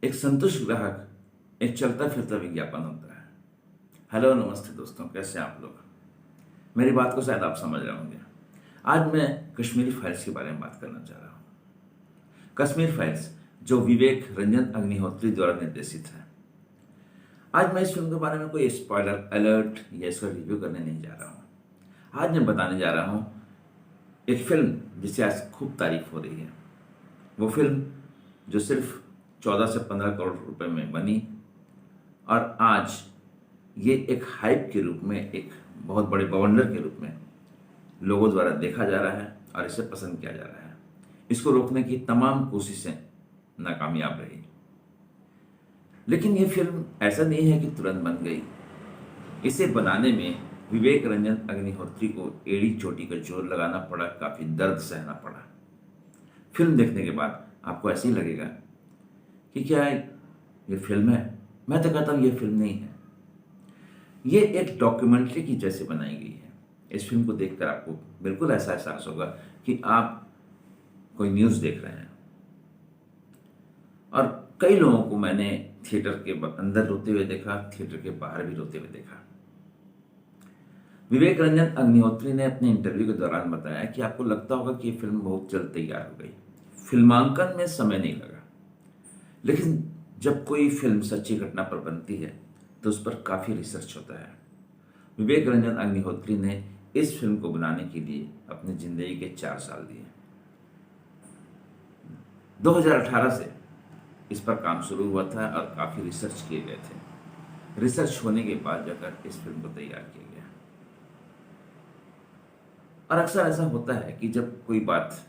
एक संतुष्ट ग्राहक एक चलता फिरता विज्ञापन होता है। हेलो नमस्ते दोस्तों, कैसे हैं आप लोग। मेरी बात को शायद आप समझ रहे होंगे। आज मैं कश्मीरी फाइल्स के बारे में बात करना चाह रहा हूँ। कश्मीर फाइल्स जो विवेक रंजन अग्निहोत्री द्वारा निर्देशित है। आज मैं इस फिल्म के बारे में कोई स्पॉइलर अलर्ट या इसका रिव्यू करने नहीं जा रहा हूँ। आज मैं बताने जा रहा हूँ एक फिल्म जिसे आज खूब तारीफ हो रही है। वो फिल्म जो सिर्फ 14 से 15 करोड़ रुपए में बनी और आज ये एक हाइप के रूप में, एक बहुत बड़े बवंडर के रूप में लोगों द्वारा देखा जा रहा है और इसे पसंद किया जा रहा है। इसको रोकने की तमाम कोशिशें नाकामयाब रही, लेकिन ये फिल्म ऐसा नहीं है कि तुरंत बन गई। इसे बनाने में विवेक रंजन अग्निहोत्री को एड़ी चोटी का जोर लगाना पड़ा, काफी दर्द सहना पड़ा। फिल्म देखने के बाद आपको ऐसे ही लगेगा कि क्या ये फिल्म है। मैं तो कहता हूं ये फिल्म नहीं है, ये एक डॉक्यूमेंट्री की जैसे बनाई गई है। इस फिल्म को देखकर आपको बिल्कुल ऐसा एहसास होगा कि आप कोई न्यूज़ देख रहे हैं। और कई लोगों को मैंने थिएटर के अंदर रोते हुए देखा, थिएटर के बाहर भी रोते हुए देखा। विवेक रंजन अग्निहोत्री ने अपने इंटरव्यू के दौरान बताया कि आपको लगता होगा कि ये फिल्म बहुत जल्द तैयार हो गई, फिल्मांकन में समय नहीं लगा। लेकिन जब कोई फिल्म सच्ची घटना पर बनती है तो उस पर काफी रिसर्च होता है। विवेक रंजन अग्निहोत्री ने इस फिल्म को बनाने के लिए अपनी जिंदगी के 4 साल दिए। 2018 से इस पर काम शुरू हुआ था और काफी रिसर्च किए गए थे। रिसर्च होने के बाद जाकर इस फिल्म को तैयार किया गया। और अक्सर ऐसा होता है कि जब कोई बात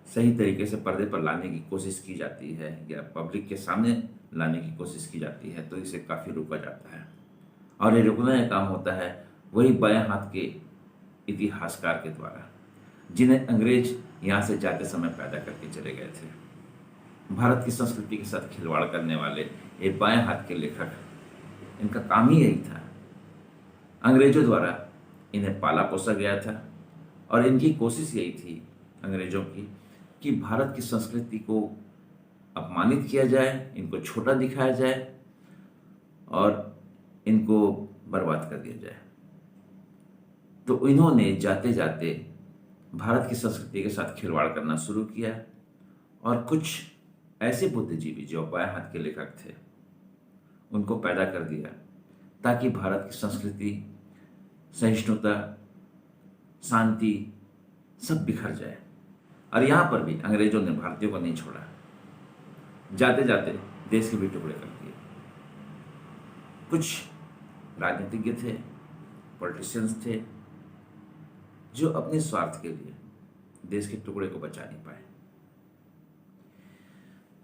सही तरीके से पर्दे पर लाने की कोशिश की जाती है या पब्लिक के सामने लाने की कोशिश की जाती है तो इसे काफ़ी रोका जाता है। और ये रुकना यह काम होता है वही बाएं हाथ के इतिहासकार के द्वारा, जिन्हें अंग्रेज यहाँ से जाते समय पैदा करके चले गए थे। भारत की संस्कृति के साथ खिलवाड़ करने वाले ये बाएं हाथ के लेखक, इनका काम ही यही था। अंग्रेजों द्वारा इन्हें पाला पोसा गया था और इनकी कोशिश यही थी अंग्रेजों की कि भारत की संस्कृति को अपमानित किया जाए, इनको छोटा दिखाया जाए और इनको बर्बाद कर दिया जाए। तो इन्होंने जाते जाते भारत की संस्कृति के साथ खिलवाड़ करना शुरू किया और कुछ ऐसे बुद्धिजीवी जो बाएं हाथ के लेखक थे उनको पैदा कर दिया ताकि भारत की संस्कृति, सहिष्णुता, शांति सब बिखर जाए। और यहां पर भी अंग्रेजों ने भारतीयों को नहीं छोड़ा, जाते जाते देश के भी टुकड़े कर दिए। कुछ राजनीतिज्ञ थे, पॉलिटिशियंस थे जो अपने स्वार्थ के लिए देश के टुकड़े को बचा नहीं पाए।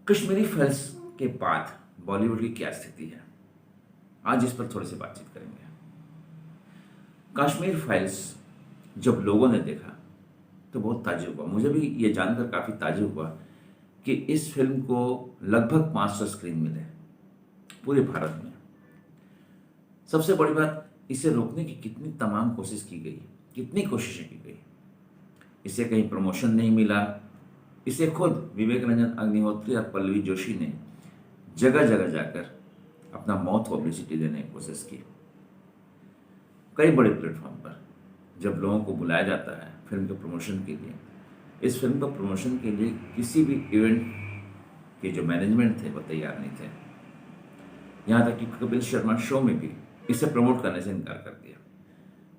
कश्मीरी फाइल्स के बाद बॉलीवुड की क्या स्थिति है, आज इस पर थोड़ी सी बातचीत करेंगे। कश्मीर फाइल्स जब लोगों ने देखा तो बहुत ताज्जुब हुआ। मुझे भी ये जानकर काफी ताज्जुब हुआ कि इस फिल्म को लगभग 500 स्क्रीन मिले पूरे भारत में। सबसे बड़ी बात, इसे रोकने की कितनी तमाम कोशिश की गई, कितनी कोशिशें की गई। इसे कहीं प्रमोशन नहीं मिला। इसे खुद विवेक रंजन अग्निहोत्री और पल्लवी जोशी ने जगह जगह जाकर अपना माउथ पब्लिसिटी देने की कोशिश की। कई बड़े प्लेटफॉर्म पर जब लोगों को बुलाया जाता है फिल्म के प्रमोशन के लिए, इस फिल्म का प्रमोशन के लिए किसी भी इवेंट के जो मैनेजमेंट थे वो तैयार नहीं थे। यहाँ तक कि कपिल शर्मा शो में भी इसे प्रमोट करने से इनकार कर दिया।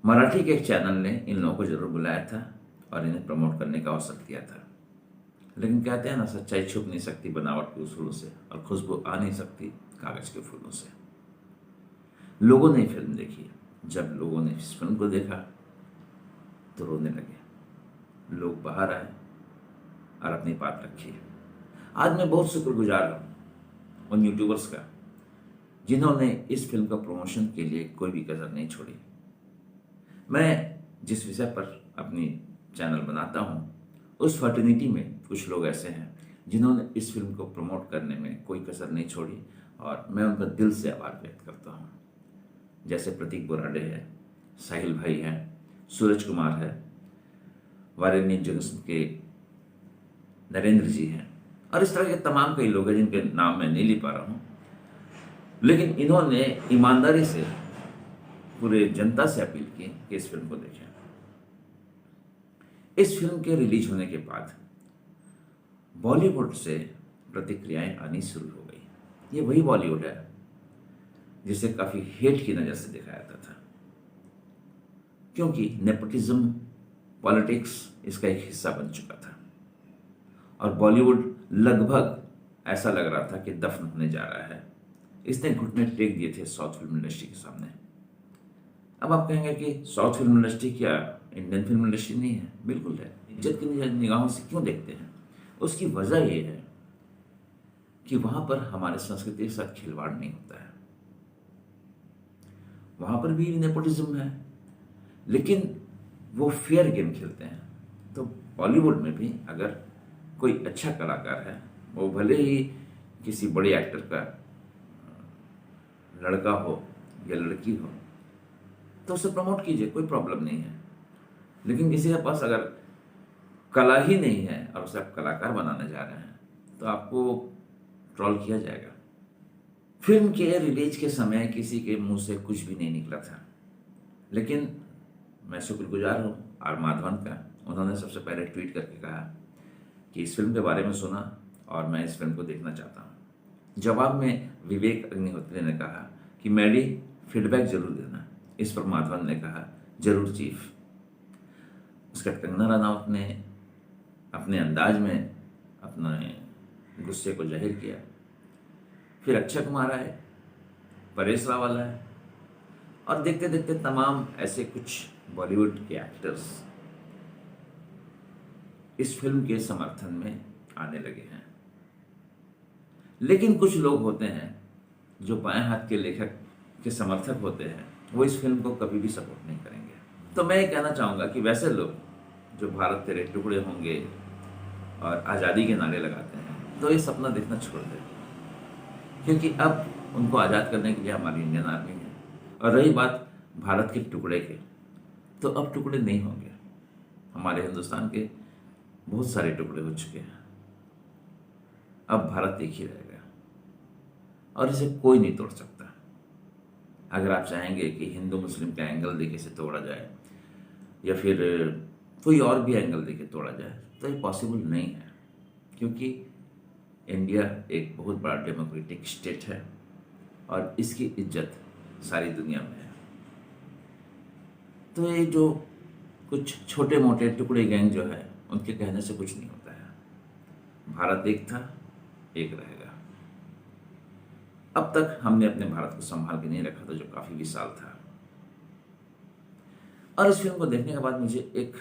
मराठी के एक चैनल ने इन लोगों को जरूर बुलाया था और इन्हें प्रमोट करने का अवसर दिया था, लेकिन कहते हैं ना, सच्चाई छुप नहीं सकती बनावट के उसूलों से और खुशबू आ नहीं सकती कागज के फूलों से। लोगों ने फिल्म देखी। जब लोगों ने इस फिल्म को देखा तो रोने लगे। लोग बाहर आए और अपनी बात रखी। आज मैं बहुत शुक्रगुजार हूं उन यूट्यूबर्स का जिन्होंने इस फिल्म का प्रमोशन के लिए कोई भी कसर नहीं छोड़ी। मैं जिस विषय पर अपनी चैनल बनाता हूं उस फर्टिनिटी में कुछ लोग ऐसे हैं जिन्होंने इस फिल्म को प्रमोट करने में कोई कसर नहीं छोड़ी और मैं उनका दिल से आभार व्यक्त करता हूं। जैसे प्रतीक बोराडे है, साहिल भाई हैं, सूरज कुमार है, वारेण्य जंक्शन के नरेंद्र जी हैं और इस तरह के तमाम कई लोग हैं जिनके नाम मैं नहीं ले पा रहा हूँ, लेकिन इन्होंने ईमानदारी से पूरे जनता से अपील की कि इस फिल्म को देखें। इस फिल्म के रिलीज होने के बाद बॉलीवुड से प्रतिक्रियाएं आनी शुरू हो गई। ये वही बॉलीवुड है जिसे काफी हेट की नजर से देखा जाता था, क्योंकि नेपोटिज्म, पॉलिटिक्स इसका एक हिस्सा बन चुका था और बॉलीवुड लगभग ऐसा लग रहा था कि दफन होने जा रहा है। इसने घुटने टेक दिए थे साउथ फिल्म इंडस्ट्री के सामने। अब आप कहेंगे कि साउथ फिल्म इंडस्ट्री क्या इंडियन फिल्म इंडस्ट्री नहीं है? बिल्कुल है। इज्जत की निगाहों से क्यों देखते हैं? उसकी वजह यह है कि वहां पर हमारे संस्कृति के साथ खिलवाड़ नहीं होता है। वहां पर भी नेपोटिज्म है, लेकिन वो फेयर गेम खेलते हैं। तो बॉलीवुड में भी अगर कोई अच्छा कलाकार है, वो भले ही किसी बड़े एक्टर का लड़का हो या लड़की हो, तो उसे प्रमोट कीजिए, कोई प्रॉब्लम नहीं है। लेकिन किसी के पास अगर कला ही नहीं है और उसे आप कलाकार बनाने जा रहे हैं, तो आपको ट्रोल किया जाएगा। फिल्म के रिलीज के समय किसी के मुंह से कुछ भी नहीं निकला था, लेकिन मैं शुक्रगुजार हूँ आर माधवन का। उन्होंने सबसे पहले ट्वीट करके कहा कि इस फिल्म के बारे में सुना और मैं इस फिल्म को देखना चाहता हूँ। जवाब में विवेक अग्निहोत्री ने कहा कि मैडी फीडबैक जरूर देना। इस पर माधवन ने कहा जरूर चीफ। उसके बाद कंगना रनौत ने अपने अंदाज में अपने गुस्से को जाहिर किया। फिर अक्षय कुमार आए, परेश रावल आए, और देखते देखते तमाम ऐसे कुछ बॉलीवुड के एक्टर्स इस फिल्म के समर्थन में आने लगे हैं। लेकिन कुछ लोग होते हैं जो बाएं हाथ के लेखक के समर्थक होते हैं, वो इस फिल्म को कभी भी सपोर्ट नहीं करेंगे। तो मैं ये कहना चाहूँगा कि वैसे लोग जो भारत तेरे टुकड़े होंगे और आज़ादी के नारे लगाते हैं, तो ये सपना देखना छोड़ दें, क्योंकि अब उनको आज़ाद करने के लिए हमारी इंडियन आर्मी है। और रही बात भारत के टुकड़े के, तो अब टुकड़े नहीं होंगे। हमारे हिंदुस्तान के बहुत सारे टुकड़े हो चुके हैं। अब भारत एक ही रहेगा और इसे कोई नहीं तोड़ सकता। अगर आप चाहेंगे कि हिंदू मुस्लिम का एंगल देके से तोड़ा जाए या फिर कोई और भी एंगल देके तोड़ा जाए, तो ये पॉसिबल नहीं है, क्योंकि इंडिया एक बहुत बड़ा डेमोक्रेटिक स्टेट है और इसकी इज्जत सारी दुनिया में है। तो ये जो कुछ छोटे मोटे टुकड़े गैंग जो है, उनके कहने से कुछ नहीं होता है। भारत एक था, एक रहेगा। अब तक हमने अपने भारत को संभाल के नहीं रखा था, जो काफी विशाल था। और इस फिल्म को देखने के बाद मुझे एक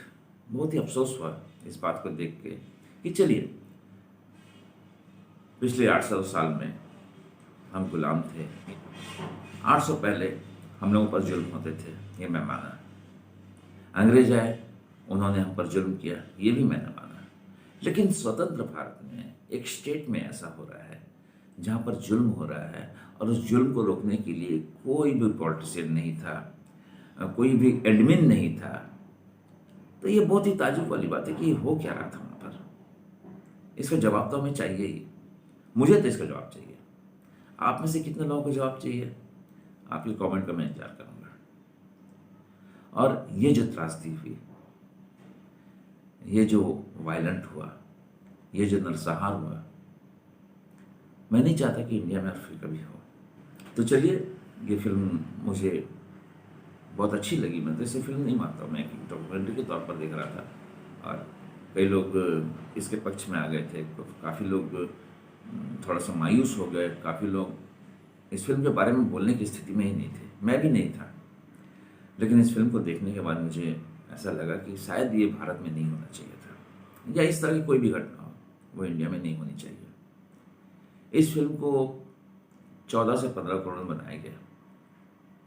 बहुत ही अफसोस हुआ इस बात को देख के कि चलिए, पिछले 800 साल में हम गुलाम थे। 800 पहले हम लोगों पर जुल्म होते थे, ये मैं माना। अंग्रेज आए, उन्होंने हम पर जुल्म किया, ये भी मैंने माना। लेकिन स्वतंत्र भारत में एक स्टेट में ऐसा हो रहा है जहाँ पर जुल्म हो रहा है, और उस जुल्म को रोकने के लिए कोई भी पॉलिटिशियन नहीं था, कोई भी एडमिन नहीं था। तो ये बहुत ही ताज्जुब वाली बात है कि हो क्या रहा था वहाँ पर। इसका जवाब तो हमें चाहिए ही। मुझे तो इसका जवाब चाहिए। आप में से कितने लोगों को जवाब चाहिए? आपके कमेंट का मैं इंतजार करूँगा। और ये जो त्रासदी हुई, ये जो वायलेंट हुआ, ये जो नरसंहार हुआ, मैं नहीं चाहता कि इंडिया में फिर कभी हो। तो चलिए, ये फिल्म मुझे बहुत अच्छी लगी। मैं तो इसे फिल्म नहीं मानता हूँ, मैं एक डॉक्यूमेंट्री के तौर पर देख रहा था। और कई लोग इसके पक्ष में आ गए थे, काफ़ी लोग थोड़ा सा मायूस हो गए, काफ़ी लोग इस फिल्म के बारे में बोलने की स्थिति में ही नहीं थे। मैं भी नहीं था। लेकिन इस फिल्म को देखने के बाद मुझे ऐसा लगा कि शायद ये भारत में नहीं होना चाहिए था, या इस तरह की कोई भी घटना हो वो इंडिया में नहीं होनी चाहिए। इस फिल्म को 14 से 15 करोड़ में बनाया गया,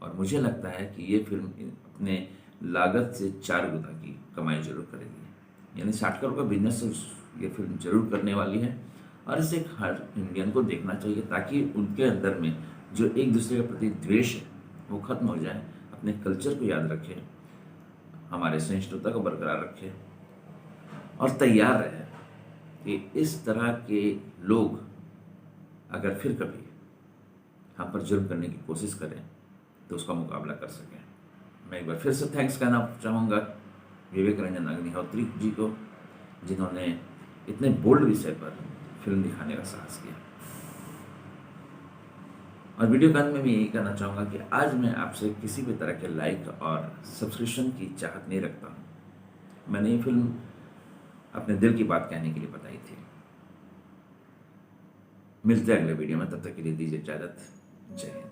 और मुझे लगता है कि ये फिल्म अपने लागत से 4 गुना की कमाई जरूर करेगी। यानी 60 करोड़ का बिजनेस ये फिल्म जरूर करने वाली है, और इसे हर इंडियन को देखना चाहिए, ताकि उनके अंदर में जो एक दूसरे के प्रति द्वेष है वो खत्म हो जाए, अपने कल्चर को याद रखें, हमारे सहिष्णुता को बरकरार रखें और तैयार रहे कि इस तरह के लोग अगर फिर कभी हम पर जुल्म करने की कोशिश करें तो उसका मुकाबला कर सकें। मैं एक बार फिर से थैंक्स कहना चाहूँगा विवेक रंजन अग्निहोत्री जी को, जिन्होंने इतने बोल्ड विषय पर फिल्म दिखाने का साहस किया। और वीडियो के अंत में मैं यही कहना चाहूँगा कि आज मैं आपसे किसी भी तरह के लाइक और सब्सक्रिप्शन की चाहत नहीं रखता हूँ। मैंने ये फिल्म अपने दिल की बात कहने के लिए बताई थी। मिलते हैं अगले वीडियो में, तब तक के लिए दीजिए इजाज़त। जय हिंद।